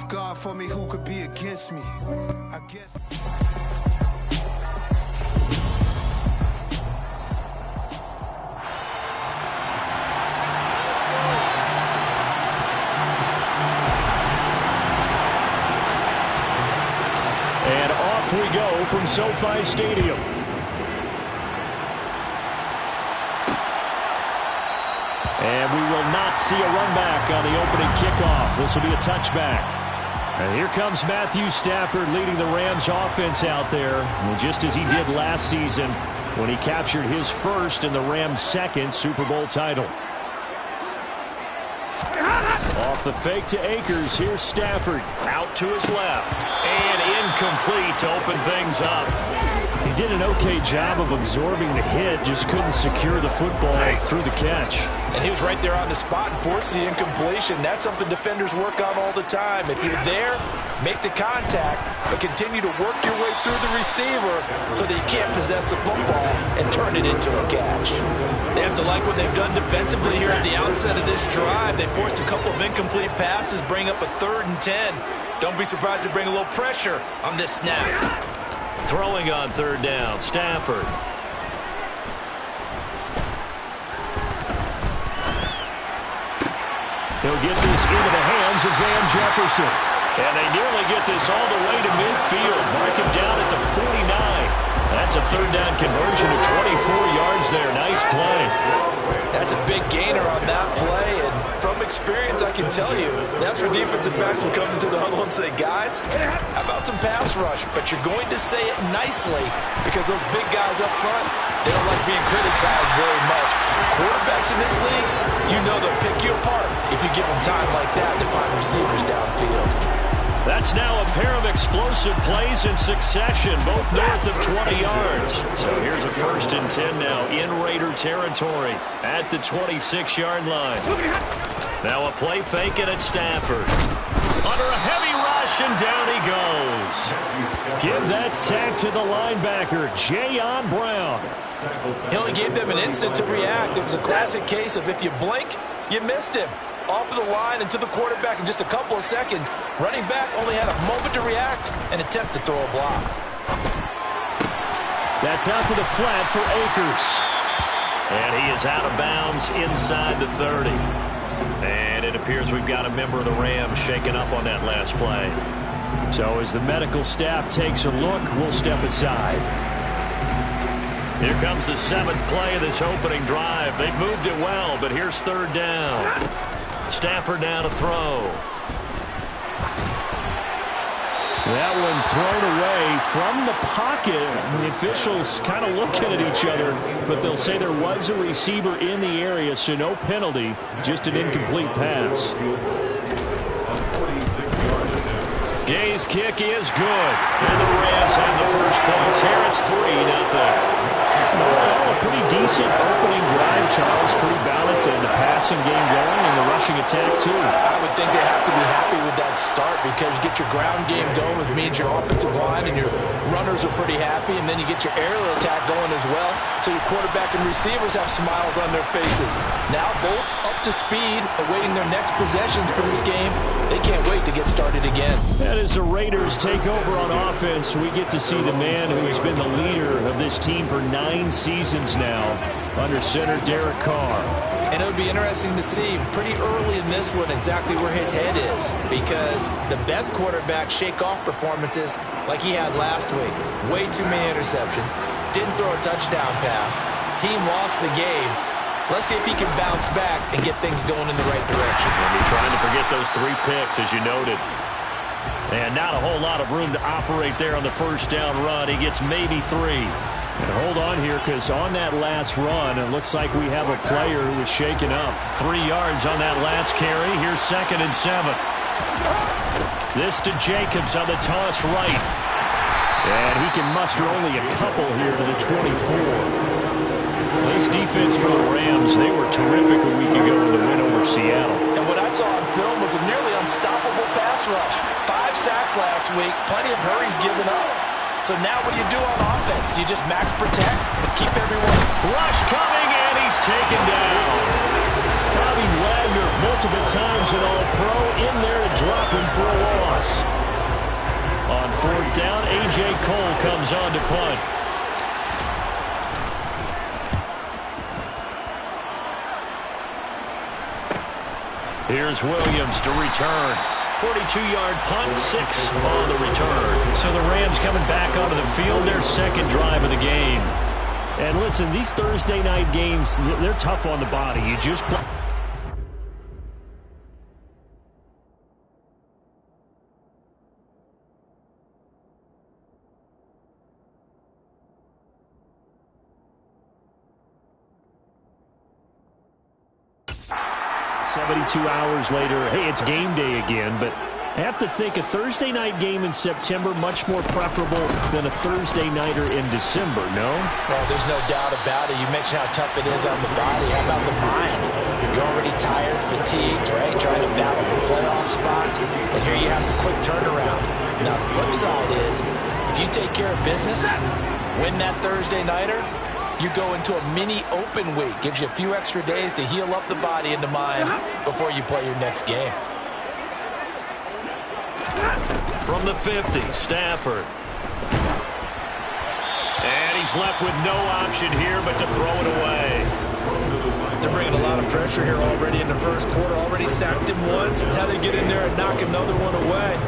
If God for me, who could be against me? I guess. And off we go from SoFi Stadium. And we will not see a run back on the opening kickoff. This will be a touchback. And here comes Matthew Stafford leading the Rams offense out there, just as he did last season when he captured his first and the Rams' second Super Bowl title. Off the fake to Akers, here's Stafford. Out to his left. And incomplete to open things up. He did an okay job of absorbing the hit, just couldn't secure the football through the catch. And he was right there on the spot and forced the incompletion. That's something defenders work on all the time. If you're there, make the contact, but continue to work your way through the receiver so that you can't possess the football and turn it into a catch. They have to like what they've done defensively here at the outset of this drive. They forced a couple of incomplete passes, bring up a 3rd and 10. Don't be surprised to bring a little pressure on this snap. Throwing on 3rd down, Stafford. He'll get this into the hands of Van Jefferson. And they nearly get this all the way to midfield. Mark him down at the 49. That's a 3rd down conversion of 24 yards there. Nice play. That's a big gainer on that play. And from experience, I can tell you, that's where defensive backs will come into the huddle and say, guys, how about some pass rush? But you're going to say it nicely because those big guys up front, they don't like being criticized very much. Quarterbacks in this league, you know they'll pick you apart if you give them time like that to find receivers downfield. That's now a pair of explosive plays in succession, both north of 20 yards. So here's a 1st and 10 now in Raider territory at the 26-yard line. Now a play fake and at Stafford. Under a heavy rush, and down he goes. Give that sack to the linebacker, Jayon Brown. He only gave them an instant to react. It was a classic case of if you blink, you missed him. Off of the line and to the quarterback in just a couple of seconds. Running back only had a moment to react and attempt to throw a block. That's out to the flat for Akers. And he is out of bounds inside the 30. And it appears we've got a member of the Rams shaken up on that last play. So as the medical staff takes a look, we'll step aside. Here comes the 7th play of this opening drive. They've moved it well, but here's 3rd down. Stafford now to throw. That one thrown away from the pocket. The officials kind of looking at each other, but they'll say there was a receiver in the area, so no penalty, just an incomplete pass. Gay's kick is good. And the Rams have the first points here. It's 3-0. Well, a pretty decent opening drive, Charles. Pretty balanced and the passing game going and the rushing attack, too. I would think they have to be happy with that start because you get your ground game going, which means your offensive line and your runners are pretty happy, and then you get your aerial attack going as well. So your quarterback and receivers have smiles on their faces. Now both up to speed, awaiting their next possessions for this game. They can't wait to get started again. And as the Raiders take over on offense, we get to see the man who's been the leader of this team for 9 seasons now, under center Derek Carr. And it would be interesting to see pretty early in this one exactly where his head is, because the best quarterbacks shake off performances like he had last week. Way too many interceptions. Didn't throw a touchdown pass. Team lost the game. Let's see if he can bounce back and get things going in the right direction. And you're trying to forget those 3 picks, as you noted. And not a whole lot of room to operate there on the first down run. He gets maybe 3. And hold on here, because on that last run, it looks like we have a player who is shaken up. 3 yards on that last carry. Here's 2nd and 7. This to Jacobs on the toss right. And he can muster only a couple here to the 24. This defense for the Rams, they were terrific a week ago in the win over Seattle. And what I saw on film was a nearly unstoppable pass rush. 5 sacks last week, plenty of hurries given up. So now what do you do on offense? You just max protect, keep everyone. Rush coming, and he's taken down. Bobby Wagner, multiple times an All-Pro, in there to drop him for a loss. loss. On fourth down, A.J. Cole comes on to punt. Here's Williams to return. 42-yard punt, 6 on the return. So the Rams coming back onto the field, their second drive of the game. And listen, these Thursday night games, they're tough on the body. You just play. Hours later, hey, it's game day again, but I have to think a Thursday night game in September much more preferable than a Thursday nighter in December, no? Well, there's no doubt about it. You mentioned how tough it is on the body. How about the mind? You're already tired, fatigued, right? Trying to battle for playoff spots, and here you have the quick turnaround. Now, the flip side is, if you take care of business, win that Thursday nighter, you go into a mini open week. Gives you a few extra days to heal up the body and the mind before you play your next game. From the 50, Stafford. And he's left with no option here but to throw it away. They're bringing a lot of pressure here already in the first quarter. Already sacked him once. Had to get in there and knock another one away.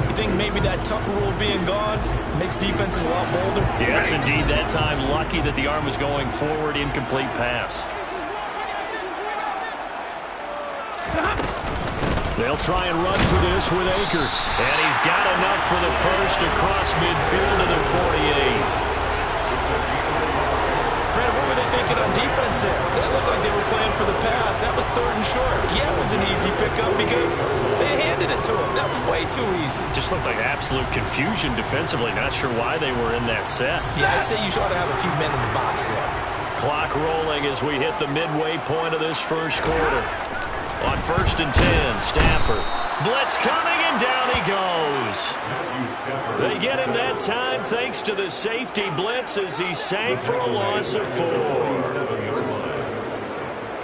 You think maybe that Tucker rule being gone makes defenses a lot bolder? Yes, indeed. That time, lucky that the arm was going forward, incomplete pass. They'll try and run for this with Akers. And he's got enough for the first across midfield to the 48. Brandon, what were they thinking on defense there? They looked like they were playing for the pass. That was third and short. Yeah, it was an easy pickup because they handed it to him. That was way too easy. Just looked like absolute confusion defensively. Not sure why they were in that set. Yeah, I'd say you ought to have a few men in the box there. Clock rolling as we hit the midway point of this first quarter. On 1st and 10, Stafford. Blitz coming, and down he goes. They get him that time thanks to the safety blitz as he sank for a loss of 4.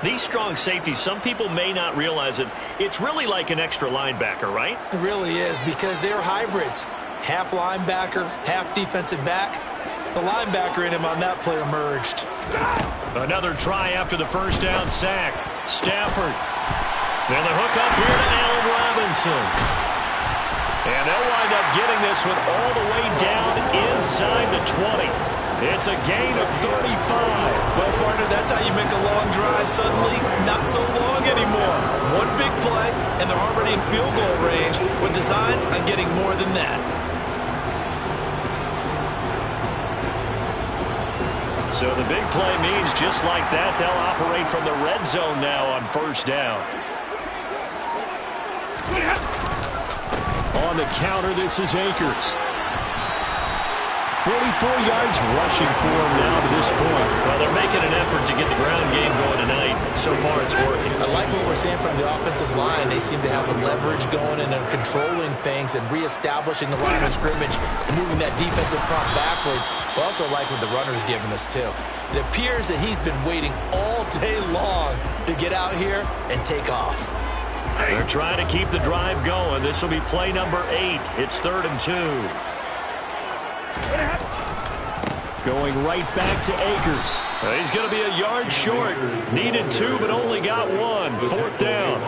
These strong safeties, some people may not realize it. It's really like an extra linebacker, right? It really is because they're hybrids. Half linebacker, half defensive back. The linebacker in him on that play emerged. Another try after the first down sack. Stafford. Now the hook up here to Allen Robinson. And they'll wind up getting this one all the way down inside the 20. It's a gain of 35. Well, partner, that's how you make a long drive suddenly not so long anymore. One big play, and they're already in field goal range with designs on getting more than that. So the big play means just like that, they'll operate from the red zone now on first down. On the counter, this is Akers. 44 yards rushing for him now to this point. Well, they're making an effort to get the ground game going tonight. So far, it's working. I like what we're seeing from the offensive line. They seem to have the leverage going and they're controlling things and reestablishing the line of scrimmage, moving that defensive front backwards. But also like what the runner's giving us, too. It appears that he's been waiting all day long to get out here and take off. They're trying to keep the drive going. This will be play number 8. It's 3rd and 2. Going right back to Akers. He's going to be a yard short. Needed 2, but only got 1. 4th down.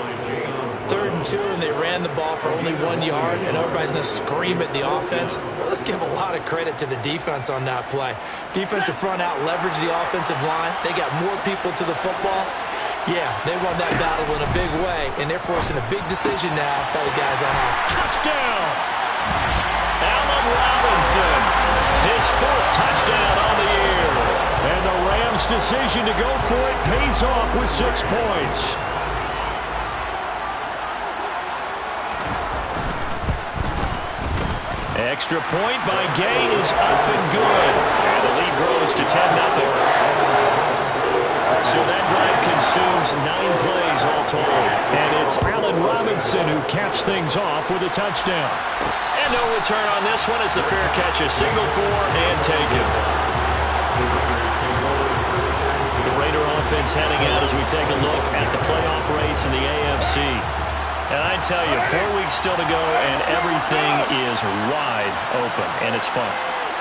3rd and 2, and they ran the ball for only 1 yard, and everybody's going to scream at the offense. Well, let's give a lot of credit to the defense on that play. Defensive front out leveraged the offensive line. They got more people to the football. Yeah, they won that battle in a big way, and they're forcing a big decision now by the guys on off. Touchdown! Allen Robinson, his 4th touchdown on the year. And the Rams' decision to go for it pays off with 6 points. Extra point by Gay is up and good. And the lead grows to 10-0. So that drive consumes 9 plays all told. And it's Allen Robinson who caps things off with a touchdown. And no return on this one as the fair catch, a single for and taken. The Raider offense heading out as we take a look at the playoff race in the AFC. And I tell you, 4 weeks still to go, and everything is wide open, and it's fun.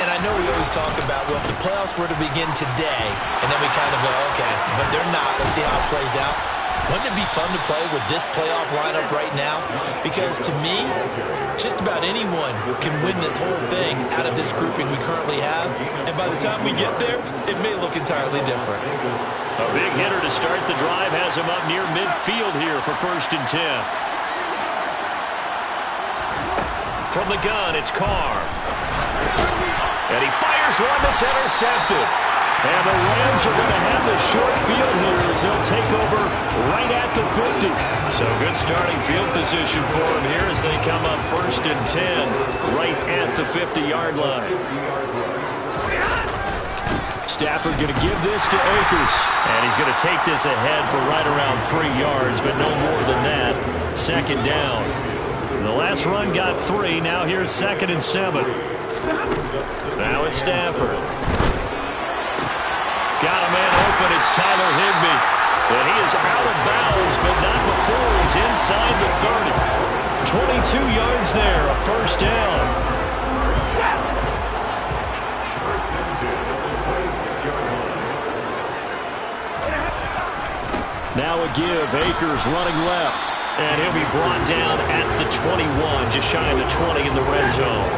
And I know we always talk about, well, if the playoffs were to begin today, and then we kind of go, okay, but they're not. Let's see how it plays out. Wouldn't it be fun to play with this playoff lineup right now? Because to me, just about anyone can win this whole thing out of this grouping we currently have. And by the time we get there, it may look entirely different. A big hitter to start the drive has him up near midfield here for 1st and 10. From the gun, it's Carr. And he fires one that's intercepted. And the Rams are going to have the short field here as they'll take over right at the 50. So good starting field position for them here as they come up 1st and 10 right at the 50-yard line. Stafford going to give this to Akers. And he's going to take this ahead for right around 3 yards, but no more than that. 2nd down. The last run got 3. Now here's 2nd and 7. Now it's Stafford. Got a man open. It's Tyler Higbee. And he is out of bounds, but not before he's inside the 30. 22 yards there, a 1st down. Now a give. Akers running left. And he'll be brought down at the 21, just shy of the 20 in the red zone.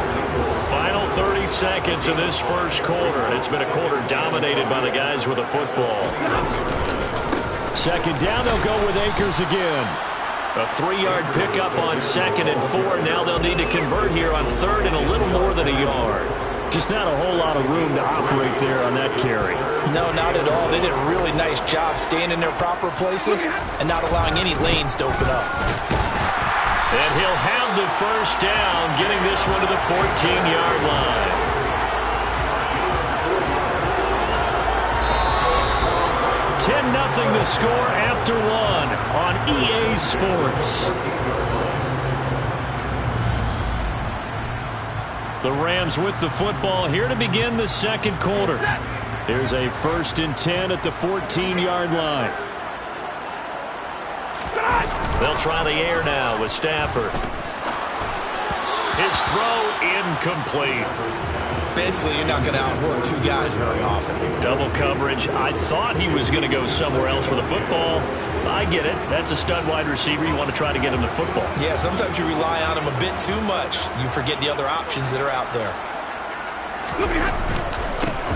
Final 30 seconds of this 1st quarter. It's been a quarter dominated by the guys with the football. 2nd down, they'll go with Akers again. A 3-yard pickup on 2nd and 4. Now they'll need to convert here on 3rd and a little more than a yard. Just not a whole lot of room to operate there on that carry. No, not at all. They did a really nice job staying in their proper places and not allowing any lanes to open up. And he'll have the 1st down, getting this one to the 14-yard line. $10-0 the score after 1 on EA Sports. The Rams with the football here to begin the 2nd quarter. Here's a 1st and 10 at the 14-yard line. They'll try the air now with Stafford. His throw incomplete. Basically, you're not going to outwork 2 guys very often. Double coverage. I thought he was going to go somewhere else with the football. I get it. That's a stud wide receiver. You want to try to get him the football. Yeah, sometimes you rely on him a bit too much. You forget the other options that are out there.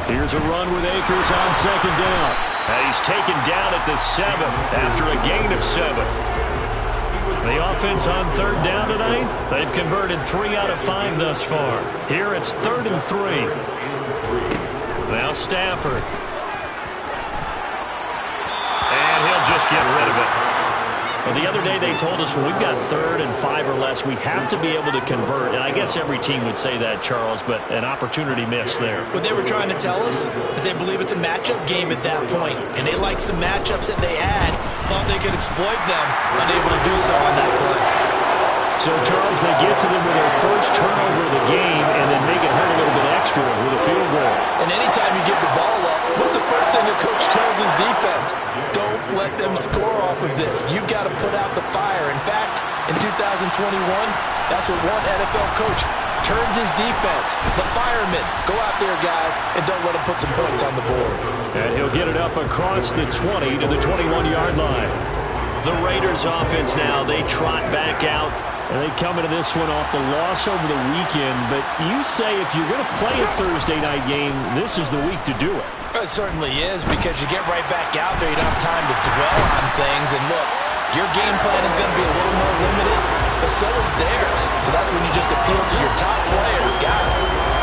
Here's a run with Akers on 2nd down. And he's taken down at the 7 after a gain of 7. The offense on 3rd down tonight, they've converted 3 out of 5 thus far. Here it's 3rd and 3. Now Stafford. And he'll just get rid of it. Well, the other day they told us when we've got 3rd and 5 or less, we have to be able to convert. And I guess every team would say that, Charles, but an opportunity missed there. What they were trying to tell us is they believe it's a matchup game at that point. And they liked some matchups that they had, thought they could exploit them, unable to do so on that play. So, Charles, they get to them with their 1st turnover of the game and then make it hurt a little bit extra with a field goal. And anytime you give the ball up, what's the first thing the coach tells his defense? Don't let them score off of this. You've got to put out the fire. In fact, in 2021, that's what one NFL coach termed his defense. The firemen. Go out there, guys, and don't let them put some points on the board. And he'll get it up across the 20 to the 21-yard line. The Raiders offense now, they trot back out. And they come into this one off the loss over the weekend. But you say if you're going to play a Thursday night game, this is the week to do it. It certainly is, because you get right back out there. You don't have time to dwell on things. And look, your game plan is going to be a little more limited, but so is theirs. So that's when you just appeal to your top players. Guys,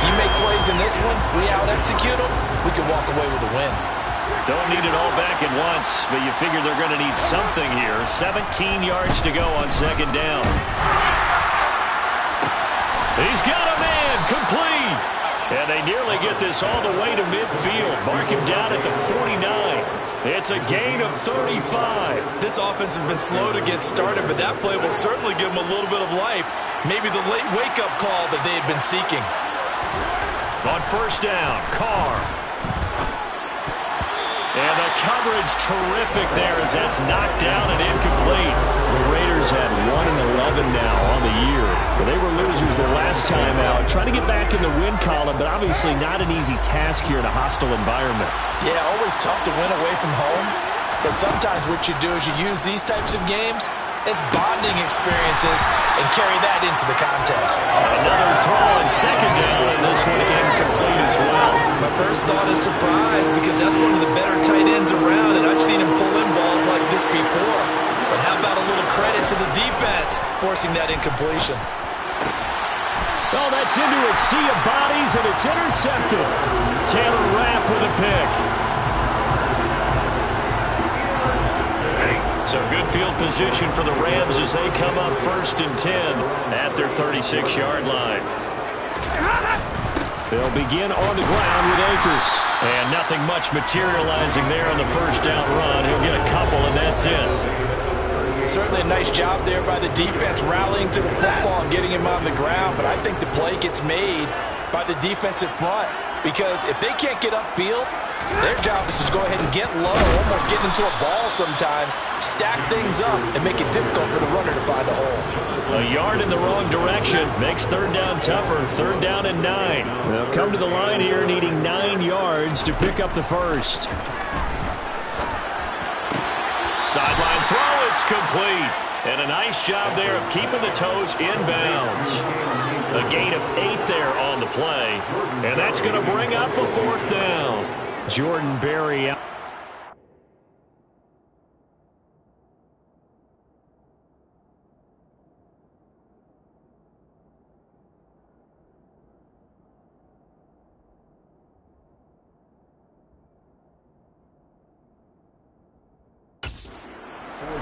you make plays in this one, we out-execute them, we can walk away with a win. Don't need it all back at once, but you figure they're going to need something here. 17 yards to go on 2nd down. He's got a man, complete. And they nearly get this all the way to midfield. Mark him down at the 49. It's a gain of 35. This offense has been slow to get started, but that play will certainly give them a little bit of life. Maybe the late wake-up call that they had been seeking. On 1st down, Carr. And the coverage terrific there as that's knocked down and incomplete. The Raiders had 1-11 now on the year. Well, they were losers their last time out. Trying to get back in the win column, but obviously not an easy task here in a hostile environment. Yeah, always tough to win away from home. But sometimes what you do is you use these types of games as bonding experiences and carry that into the contest. Another throw on second down, and this one incomplete as well. My first thought is surprise because that's one of the better tight ends around, and I've seen him pull in balls like this before. But how about a little credit to the defense forcing that incompletion? Oh, that's into a sea of bodies, and it's intercepted. Taylor Rapp with a pick. So good field position for the Rams as they come up 1st and 10 at their 36-yard line. They'll begin on the ground with Akers. And nothing much materializing there on the first down run. He'll get a couple, and that's it. Certainly a nice job there by the defense rallying to the football and getting him on the ground. But I think the play gets made by the defensive front. Because if they can't get upfield, their job is to go ahead and get low, almost get into a ball sometimes, stack things up, and make it difficult for the runner to find a hole. A yard in the wrong direction makes third down tougher. 3rd down and 9. They'll come to the line here needing 9 yards to pick up the first. Sideline throw, it's complete. And a nice job there of keeping the toes inbounds. A gain of 8 there on the play. And that's going to bring up a 4th down. Jordan Berry out.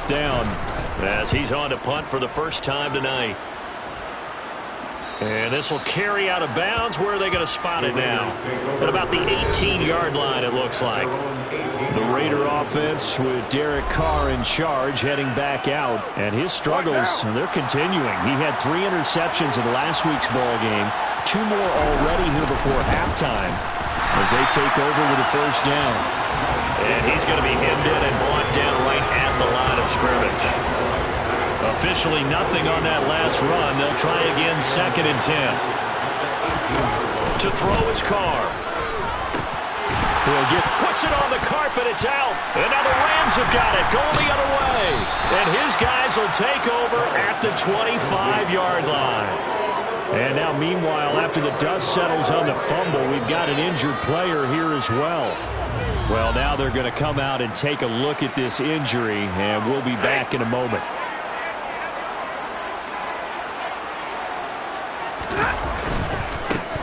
Down as he's on to punt for the first time tonight. And this will carry out of bounds. Where are they going to spot it now? At about the 18-yard line, it looks like. The Raider offense with Derek Carr in charge heading back out. And his struggles, they're continuing. He had 3 interceptions in last week's ball game. 2 more already here before halftime as they take over with the first down. And he's going to be hemmed in and brought down right at the line of scrimmage. Officially nothing on that last run. They'll try again 2nd and 10. To throw his Carr. Puts it on the carpet. It's out. And now the Rams have got it. Going the other way. And his guys will take over at the 25-yard line. And now, meanwhile, after the dust settles on the fumble, we've got an injured player here as well. Well, now they're going to come out and take a look at this injury, and we'll be back in a moment.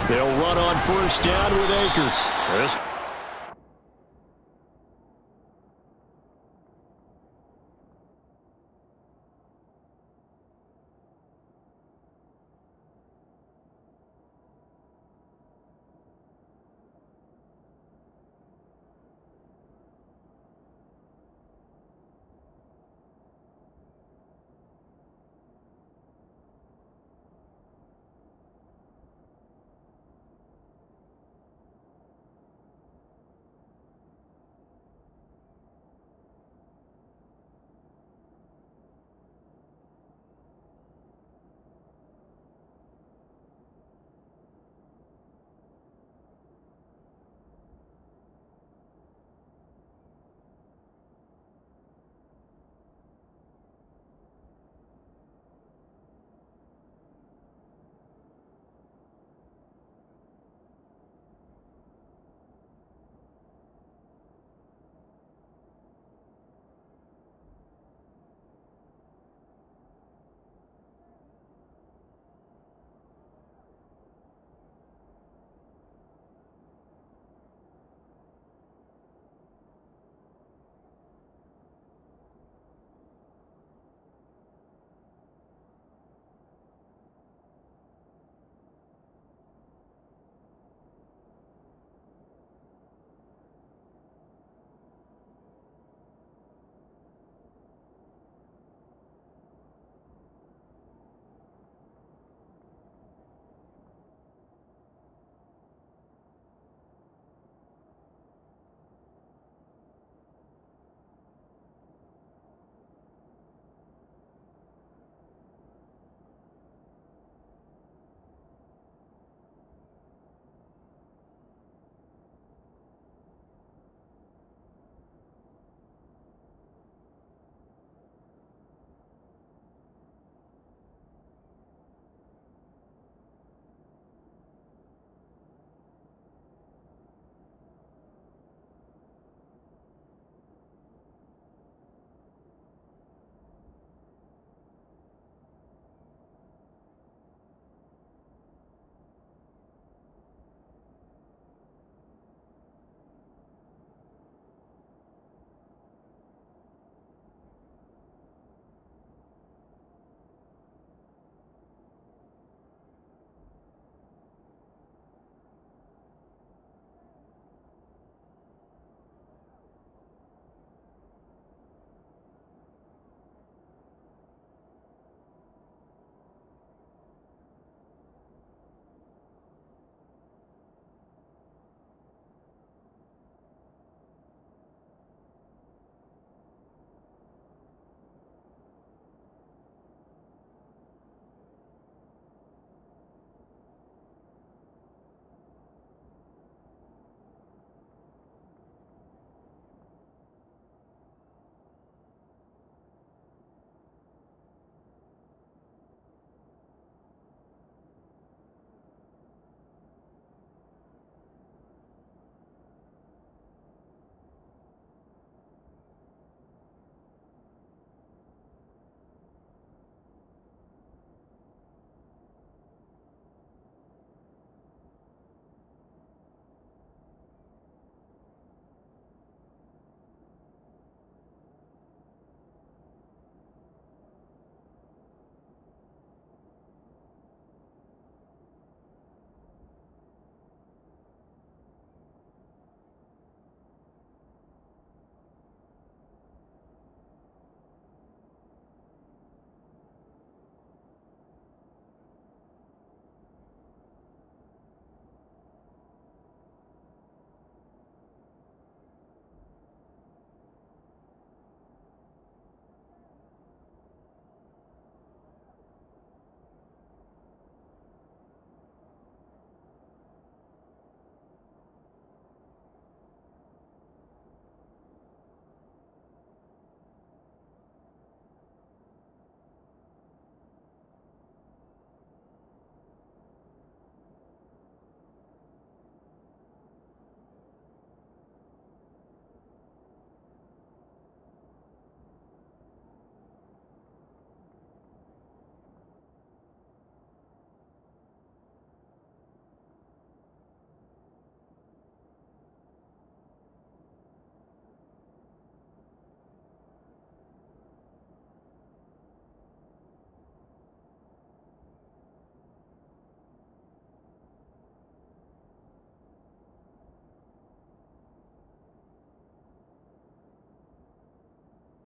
They'll run on first down with Akers.